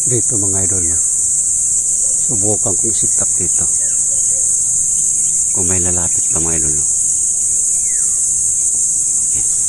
Dito mga idol, no? Subukan kong sitap dito kung may lalapit pa mga idol, no? Okay.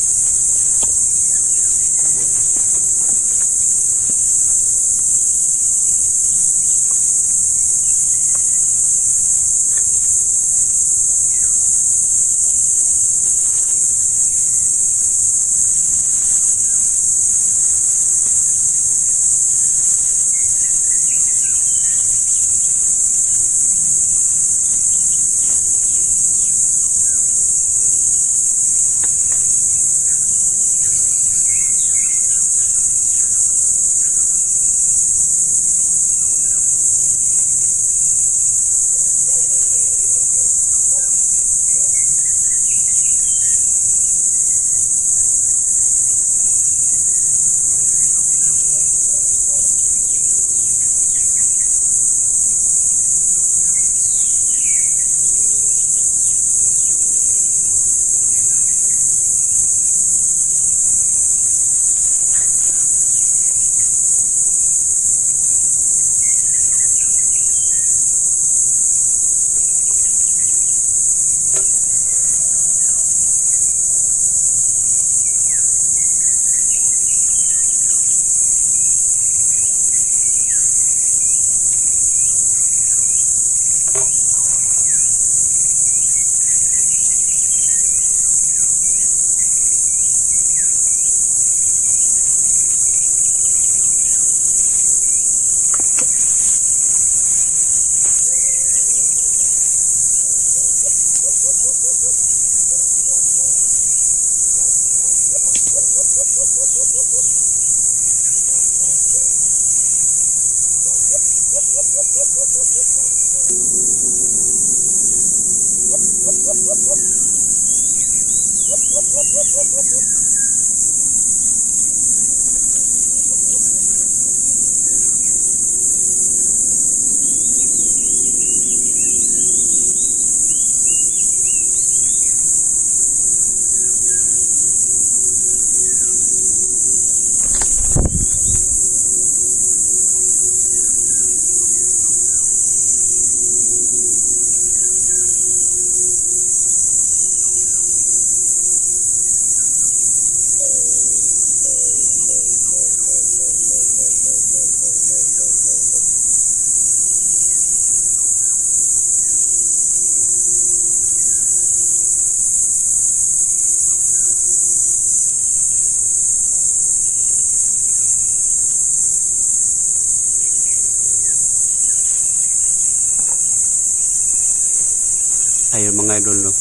Ayun mga idol, no?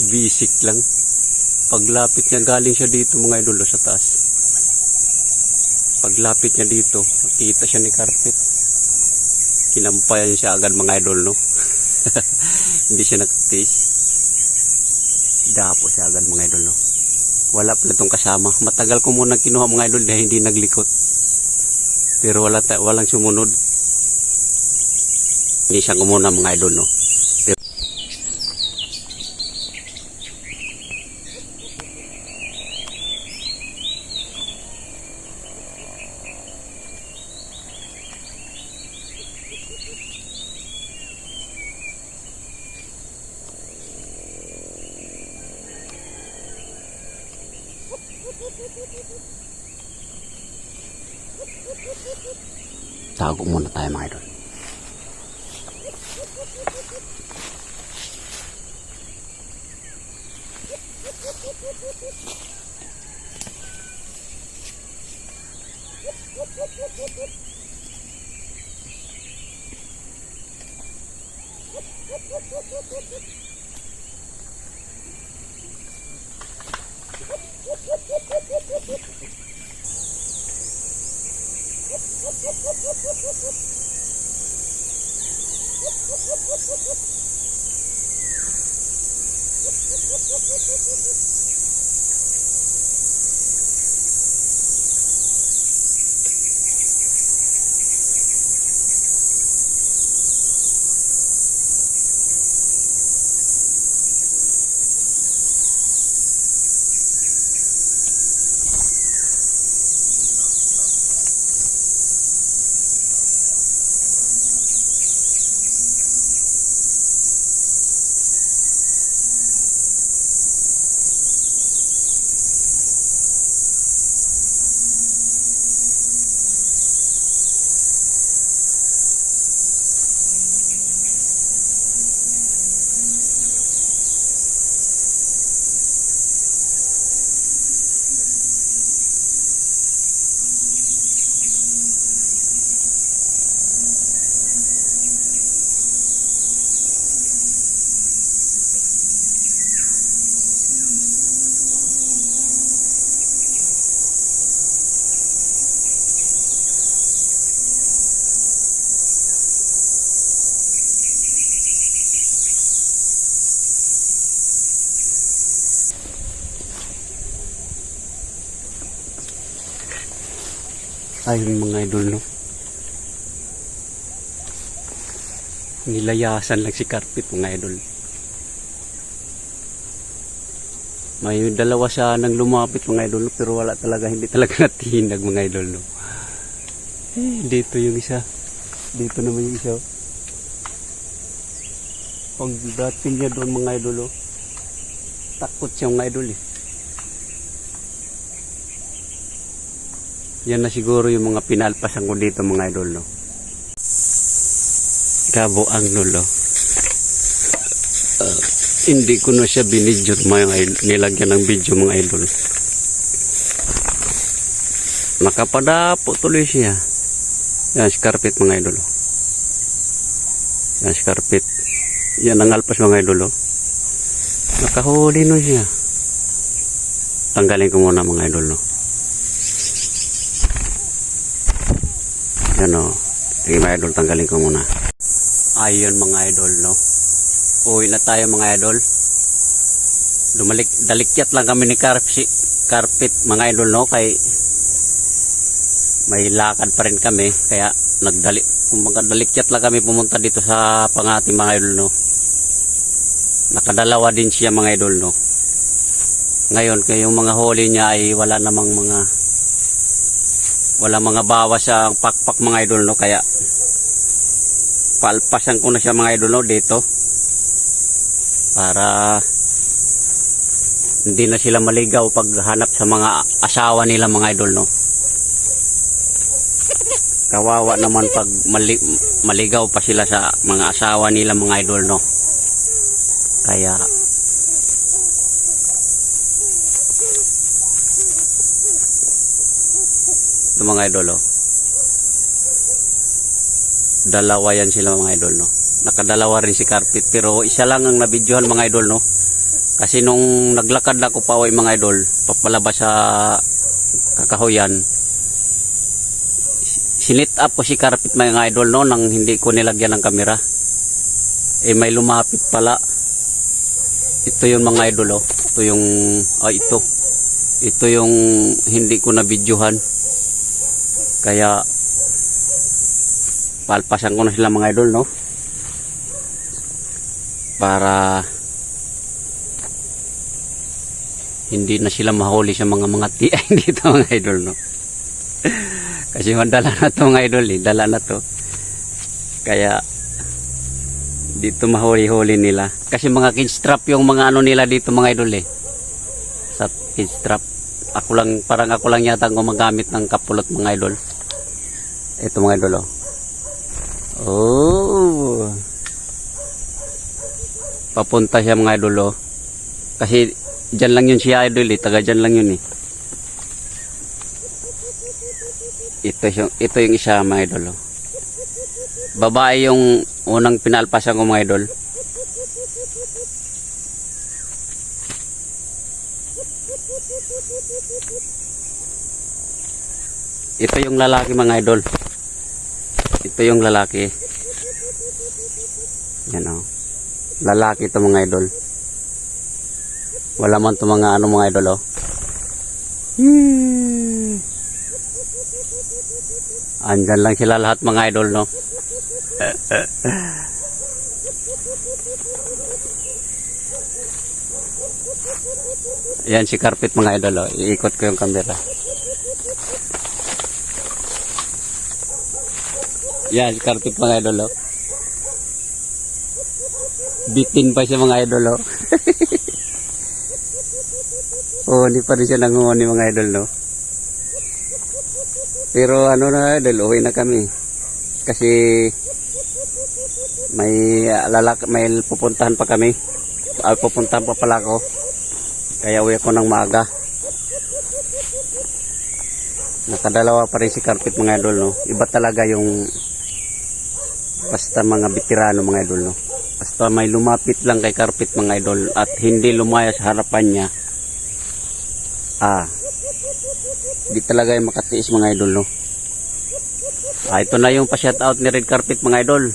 Basic lang. Paglapit niya, galing siya dito mga idol, no, sa taas. Paglapit niya dito, nakita siya ni carpet. Kinampayan siya agad mga idol, no? Hindi siya nagtiis. Dapo siya agad mga idol, no? Wala pala itong kasama. Matagal ko muna kinuha mga idol dahil hindi naglikot. Pero walang sumunod. Hindi siya kumuna mga idol, no? Pero tago muna tayo mga idol. Ayun mga idol, no. Nilayasan lang si carpet mga idol. May dalawa siya nang lumapit mga idol, no, pero wala talaga, hindi talaga natinag mga idol, no. Dito yung isa. Dito naman yung isa. Pag dating niya doon mga idol, oh, takot siya mga idol eh. Yan na siguro yung mga pinalpasan ko dito mga idol, no. Kabuang nulo. Hindi ko na siya binidyo mga idol. Nilagyan ng video mga idol. Nakapadapo tuloy siya. Yan si carpet mga idol. Yan si carpet. Yan ang alpas mga idol. Nakahuli na siya. Tanggalin ko muna mga idol, no. Yan o. Sige mga idol, tanggalin ko muna. Ayun mga idol, no. Uwi na tayo mga idol. Dalikyat lang kami ni carpet mga idol, no. Kay may lakad pa rin kami. Kaya dalikyat lang kami pumunta dito sa Pangati mga idol, no. Nakadalawa din siya mga idol, no. Ngayon kaya yung mga huli niya ay wala mga bawas sa pakpak mga idol, no. Kaya palpasan ko na siya mga idol, no, dito para hindi na sila maligaw pag hanap sa mga asawa nila mga idol, no. Kawawa naman pag maligaw pa sila sa mga asawa nila mga idol, no. Kaya ito mga idol, oh. Dalawa yan sila mga idol, no. Nakadalawa rin si carpet pero isa lang ang nabidyohan mga idol, no. Kasi nung naglakad ako pa mga idol papalabas sa kakahuyan, sinit up ko si carpet mga idol, no, nang hindi ko nilagyan ng kamera. May lumapit pala. Ito yung mga idol, oh. Ito yung ito yung hindi ko nabidyohan. Kaya palpasan ko na sila mga idol, no, para hindi na sila mahuli sa mga tiyain dito mga idol, no. Kasi dala na to mga idol, dala na to. Kaya dito mahuli-huli nila. Kasi mga kidstrap yung mga ano nila dito mga idol, sa kidstrap. Parang ako lang yata gumagamit ng kapulot mga idol. Ito mga idol, oh. Papunta siya mga idol, kasi dyan lang yun siya idol, taga dyan lang yun. Ito yung isa mga idol, babae yung unang pinalpasan ko mga idol. Ito yung lalaki mga idol. Ito yung lalaki. Yan, oh. Lalaki ito mga idol. Wala man ito mga ano mga idol, oh. Andyan lang sila lahat mga idol, no. Yan si carpet mga idol, oh. Iikot ko yung camera. Yan si carpet mga idol, oh. Bitin pa siya mga idol, oh. Oh, hindi pa rin siya nanguhuni mga idol, no. Pero ano na idol, uwi na kami. Kasi may pupuntahan pa kami. Pupuntahan pa pala ako. Kaya uwi ako ng maaga. Nakadalawa pa rin si carpet mga idol, no. Iba talaga yung basta mga veterano mga idol, no. Basta may lumapit lang kay carpet mga idol at hindi lumaya sa harapan niya, di talaga yung makatiis mga idol, no. Ito na yung pa-shout out ni Red Carpet mga idol.